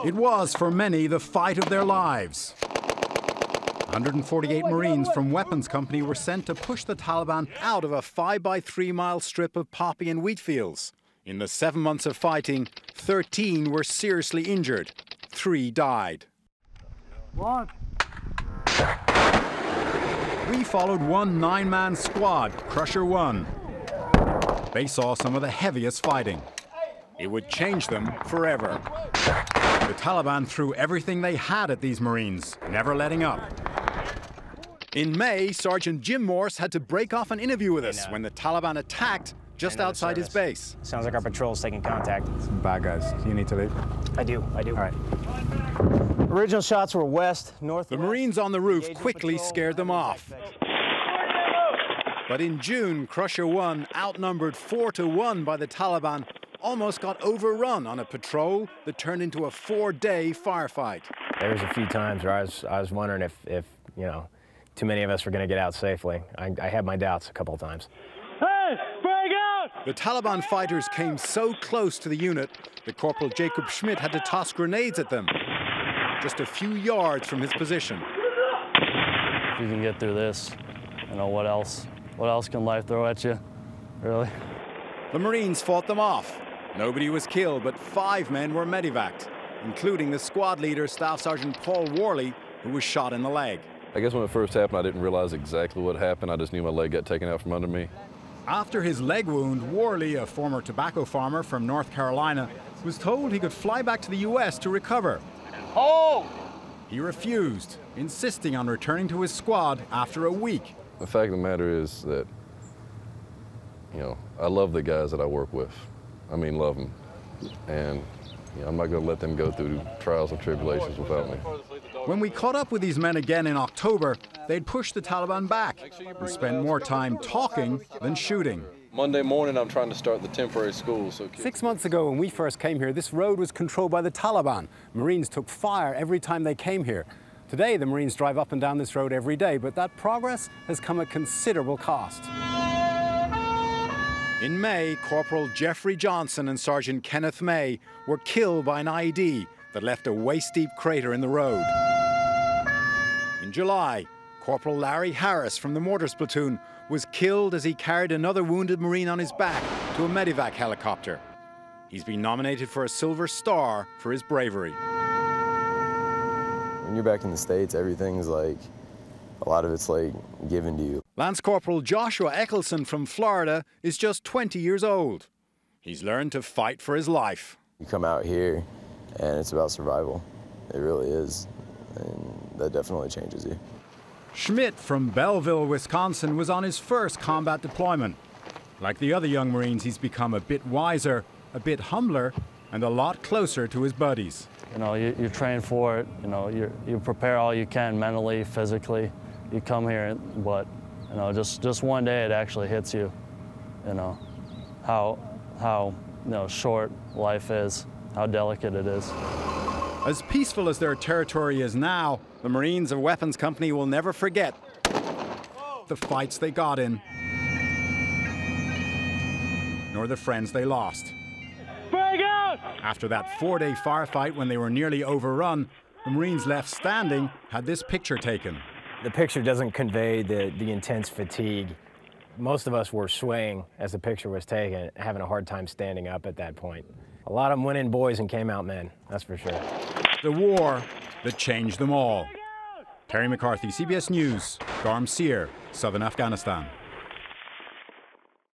It was, for many, the fight of their lives. 148 Marines from Weapons Company were sent to push the Taliban out of a 5-by-3-mile strip of poppy and wheat fields. In the 7 months of fighting, 13 were seriously injured. 3 died. We followed one 9-man squad, Crusher 1. They saw some of the heaviest fighting. It would change them forever. The Taliban threw everything they had at these Marines, never letting up. In May, Sergeant Jim Morse had to break off an interview with us when the Taliban attacked just outside his base. Sounds like our patrol's taking contact. Some bad guys. You need to leave? I do. All right. Original shots were west, north. The Marines on the roof quickly scared them off. But in June, Crusher 1, outnumbered 4-1 by the Taliban, almost got overrun on a patrol that turned into a 4-day firefight. There was a few times where I was wondering if you know, too many of us were going to get out safely. I had my doubts a couple of times. Hey, break out! The Taliban fighters came so close to the unit that Corporal Jacob Schmidt had to toss grenades at them, just a few yards from his position. If you can get through this, you know, what else can life throw at you, really? The Marines fought them off. Nobody was killed, but 5 men were medevaced, including the squad leader, Staff Sergeant Paul Worley, who was shot in the leg. I guess when it first happened, I didn't realize exactly what happened. I just knew my leg got taken out from under me. After his leg wound, Worley, a former tobacco farmer from North Carolina, was told he could fly back to the U.S. to recover. Hold! He refused, insisting on returning to his squad after a week. The fact of the matter is that, you know, I love the guys that I work with. I mean, love them. And you know, I'm not going to let them go through trials and tribulations without me. When we caught up with these men again in October, they'd pushed the Taliban back and spent more time talking than shooting. Monday morning, I'm trying to start the temporary school. So 6 months ago, when we first came here, this road was controlled by the Taliban. Marines took fire every time they came here. Today, the Marines drive up and down this road every day, but that progress has come at considerable cost. In May, Corporal Jeffrey Johnson and Sergeant Kenneth May were killed by an IED that left a waist-deep crater in the road. In July, Corporal Larry Harris from the Mortars Platoon was killed as he carried another wounded Marine on his back to a medevac helicopter. He's been nominated for a Silver Star for his bravery. When you're back in the States, everything's like, a lot of it's like given to you. Lance Corporal Joshua Eccleston from Florida is just 20 years old. He's learned to fight for his life. You come out here and it's about survival. It really is. And that definitely changes you. Schmidt from Belleville, Wisconsin was on his first combat deployment. Like the other young Marines, he's become a bit wiser, a bit humbler, and a lot closer to his buddies. You know, you train for it. You know, you prepare all you can mentally, physically. You come here, but you know, just one day it actually hits you. You know, how you know, short life is, how delicate it is. As peaceful as their territory is now, the Marines of Weapons Company will never forget the fights they got in, nor the friends they lost. Break out! After that 4-day firefight, when they were nearly overrun, the Marines left standing had this picture taken. The picture doesn't convey the intense fatigue. Most of us were swaying as the picture was taken, having a hard time standing up at that point. A lot of them went in boys and came out men, that's for sure. The war that changed them all. Terry McCarthy, CBS News, Garmsir, Southern Afghanistan.